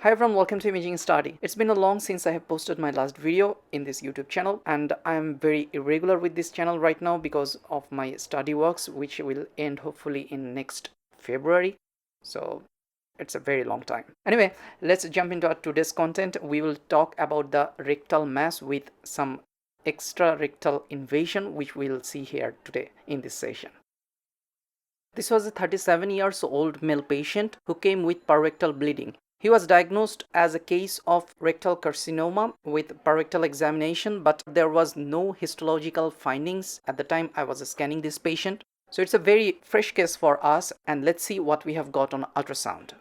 Hi everyone, welcome to Imaging Study. It's been a long since I have posted my last video in this YouTube channel, and I am very irregular with this channel right now because of my study works, which will end hopefully in next February. So it's a very long time. Anyway, let's jump into our today's content. We will talk about the rectal mass with some extra-rectal invasion, which we'll see here today in this session. This was a 37 years old male patient who came with perrectal bleeding. He was diagnosed as a case of rectal carcinoma with perrectal examination, but there was no histological findings at the time I was scanning this patient. So it's a very fresh case for us, and let's see what we have got on ultrasound.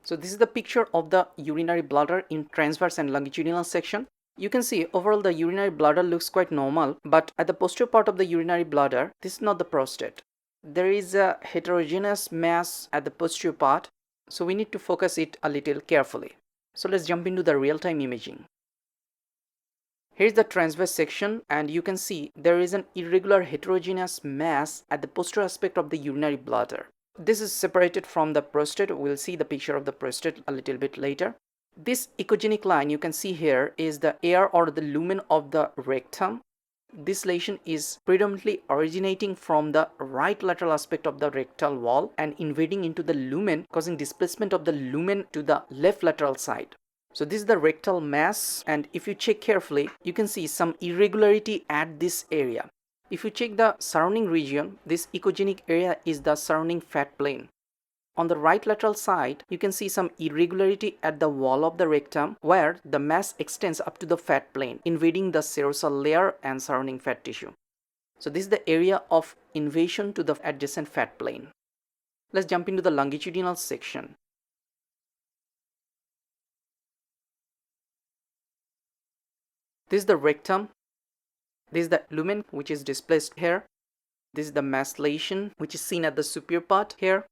So this is the picture of the urinary bladder in transverse and longitudinal section. You can see overall the urinary bladder looks quite normal, but at the posterior part of the urinary bladder, this is not the prostate. There is a heterogeneous mass at the posterior part. So we need to focus it a little carefully. So let's jump into the real-time imaging. Here's the transverse section, and you can see there is an irregular heterogeneous mass at the posterior aspect of the urinary bladder. This is separated from the prostate. We'll see the picture of the prostate a little bit later. This echogenic line you can see here is the air or the lumen of the rectum. This lesion is predominantly originating from the right lateral aspect of the rectal wall and invading into the lumen, causing displacement of the lumen to the left lateral side. So this is the rectal mass, and if you check carefully, you can see some irregularity at this area. If you check the surrounding region, this echogenic area is the surrounding fat plane. On the right lateral side, you can see some irregularity at the wall of the rectum where the mass extends up to the fat plane, invading the serosal layer and surrounding fat tissue. So this is the area of invasion to the adjacent fat plane. Let's jump into the longitudinal section. This is the rectum. This is the lumen, which is displaced here. This is the mass lesion, which is seen at the superior part here.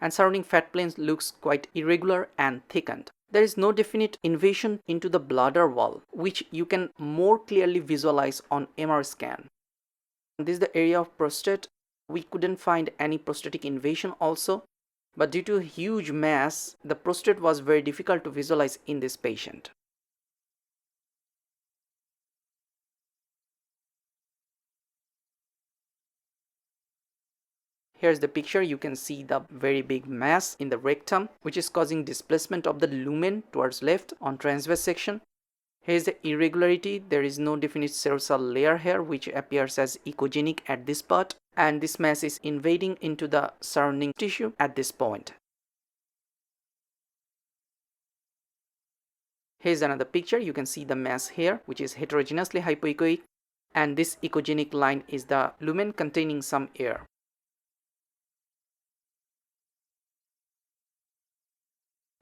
And surrounding fat planes looks quite irregular and thickened. There is no definite invasion into the bladder wall, which you can more clearly visualize on MR scan. This is the area of prostate. We couldn't find any prostatic invasion also, but due to huge mass, the prostate was very difficult to visualize in this patient. Here's the picture. You can see the very big mass in the rectum, which is causing displacement of the lumen towards left on transverse section. Here's the irregularity. There is no definite serosal layer here, which appears as echogenic at this part, and this mass is invading into the surrounding tissue at this point. Here's another picture. You can see the mass here, which is heterogeneously hypoechoic, and this echogenic line is the lumen containing some air.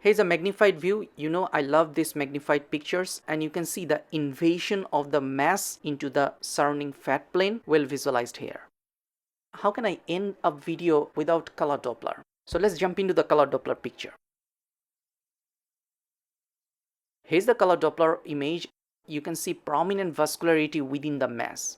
Here's a magnified view. You know I love these magnified pictures, and you can see the invasion of the mass into the surrounding fat plane well visualized here. How can I end a video without color Doppler? So let's jump into the color Doppler picture. Here's the color Doppler image. You can see prominent vascularity within the mass.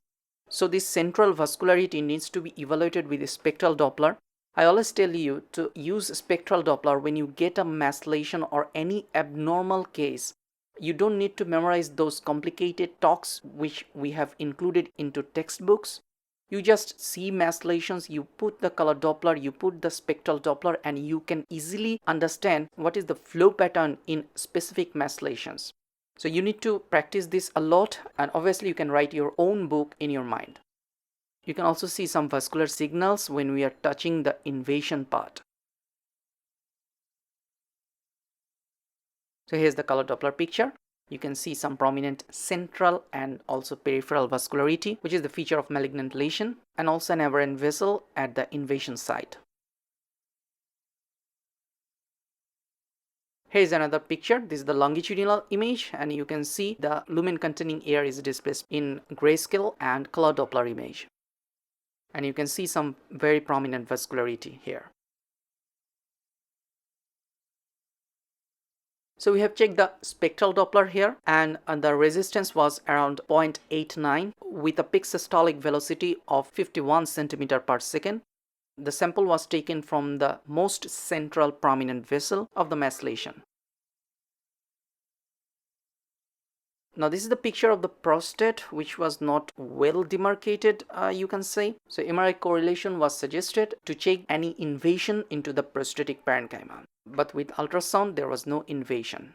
So this central vascularity needs to be evaluated with a spectral Doppler. I always tell you to use spectral Doppler when you get a mass lesion or any abnormal case. You don't need to memorize those complicated talks which we have included into textbooks. You just see mass lesions, you put the color Doppler, you put the spectral Doppler, and you can easily understand what is the flow pattern in specific mass lesions. So you need to practice this a lot, and obviously you can write your own book in your mind. You can also see some vascular signals when we are touching the invasion part. So here's the color Doppler picture. You can see some prominent central and also peripheral vascularity, which is the feature of malignant lesion, and also an aberrant vessel at the invasion site. Here's another picture. This is the longitudinal image, and you can see the lumen containing air is displaced in grayscale and color Doppler image. And you can see some very prominent vascularity here. So we have checked the spectral Doppler here, and the resistance was around 0.89 with a peak systolic velocity of 51 cm per second. The sample was taken from the most central prominent vessel of the mass lesion. Now this is the picture of the prostate, which was not well demarcated, you can say. So MRI correlation was suggested to check any invasion into the prostatic parenchyma. But with ultrasound, there was no invasion.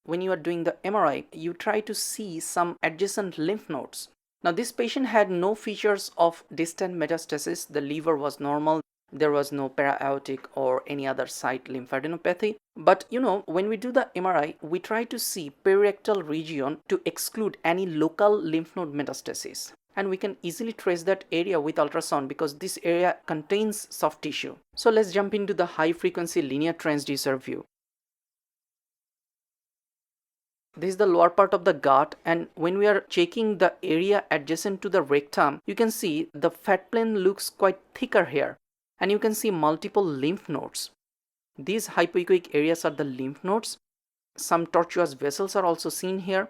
When you are doing the MRI, you try to see some adjacent lymph nodes. Now this patient had no features of distant metastasis. The liver was normal. There was no para-aortic or any other site lymphadenopathy. But when we do the MRI, we try to see perirectal region to exclude any local lymph node metastasis. And we can easily trace that area with ultrasound because this area contains soft tissue. So let's jump into the high frequency linear transducer view. This is the lower part of the gut, and when we are checking the area adjacent to the rectum, you can see the fat plane looks quite thicker here, and you can see multiple lymph nodes. These hypoechoic areas are the lymph nodes. Some tortuous vessels are also seen here.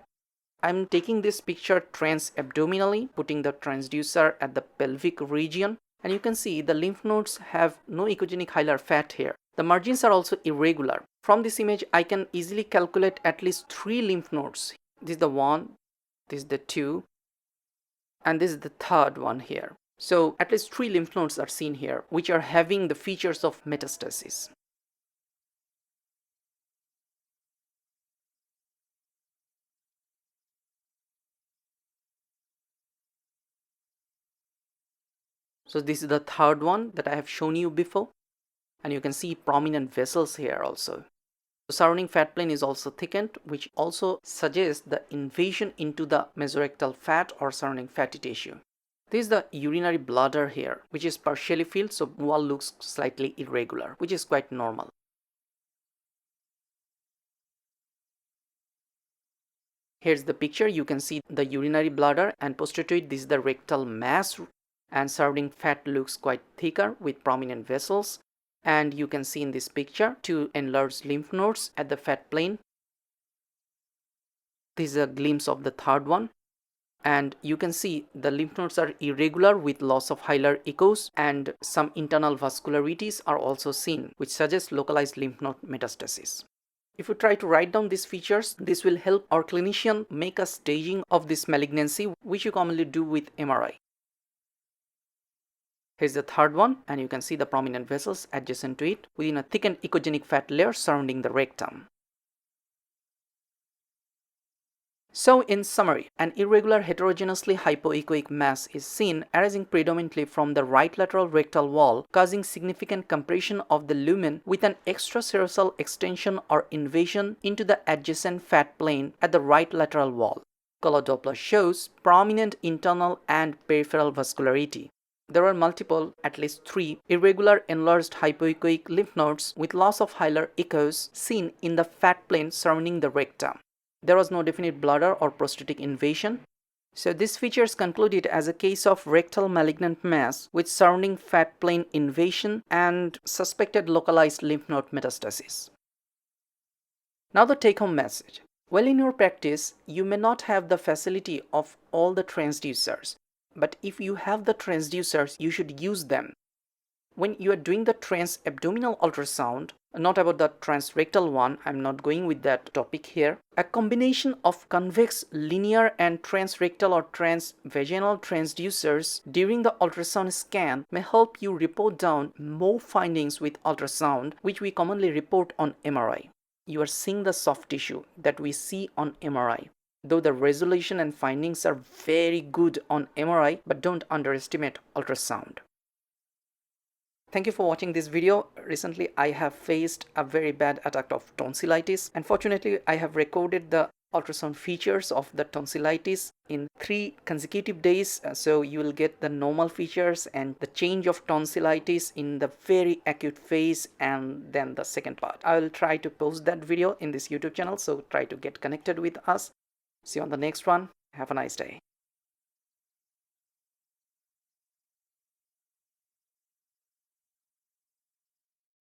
I'm taking this picture transabdominally, putting the transducer at the pelvic region, and you can see the lymph nodes have no echogenic hilar fat here. The margins are also irregular. From this image, I can easily calculate at least 3 lymph nodes. This is the 1, this is the 2, and this is the 3rd one here. So at least 3 lymph nodes are seen here, which are having the features of metastasis. So this is the 3rd one that I have shown you before. And you can see prominent vessels here also. The surrounding fat plane is also thickened, which also suggests the invasion into the mesorectal fat or surrounding fatty tissue. This is the urinary bladder here, which is partially filled, so wall looks slightly irregular, which is quite normal. Here's the picture. You can see the urinary bladder, and posterior to it, this is the rectal mass, and surrounding fat looks quite thicker with prominent vessels. And you can see in this picture 2 enlarged lymph nodes at the fat plane. This is a glimpse of the 3rd one. And you can see the lymph nodes are irregular with loss of hilar echoes, and some internal vascularities are also seen, which suggests localized lymph node metastasis. If we try to write down these features, this will help our clinician make a staging of this malignancy, which you commonly do with MRI. Here's the 3rd one, and you can see the prominent vessels adjacent to it within a thickened echogenic fat layer surrounding the rectum. So in summary, an irregular heterogeneously hypoechoic mass is seen arising predominantly from the right lateral rectal wall, causing significant compression of the lumen with an extra-serosal extension or invasion into the adjacent fat plane at the right lateral wall. Color Doppler shows prominent internal and peripheral vascularity. There are multiple, at least 3, irregular enlarged hypoechoic lymph nodes with loss of hilar echoes seen in the fat plane surrounding the rectum. There was no definite bladder or prostatic invasion. So these features concluded as a case of rectal malignant mass with surrounding fat plane invasion and suspected localized lymph node metastasis. Now the take-home message. Well, in your practice, you may not have the facility of all the transducers. But if you have the transducers, you should use them. When you are doing the transabdominal ultrasound, not about the transrectal one, I'm not going with that topic here, a combination of convex, linear and transrectal or transvaginal transducers during the ultrasound scan may help you report down more findings with ultrasound, which we commonly report on MRI. You are seeing the soft tissue that we see on MRI. Though the resolution and findings are very good on MRI, but don't underestimate ultrasound. Thank you for watching this video. Recently, I have faced a very bad attack of tonsillitis. Unfortunately, I have recorded the ultrasound features of the tonsillitis in 3 consecutive days. So you will get the normal features and the change of tonsillitis in the very acute phase, and then the second part. I will try to post that video in this YouTube channel, so try to get connected with us. See you on the next one. Have a nice day.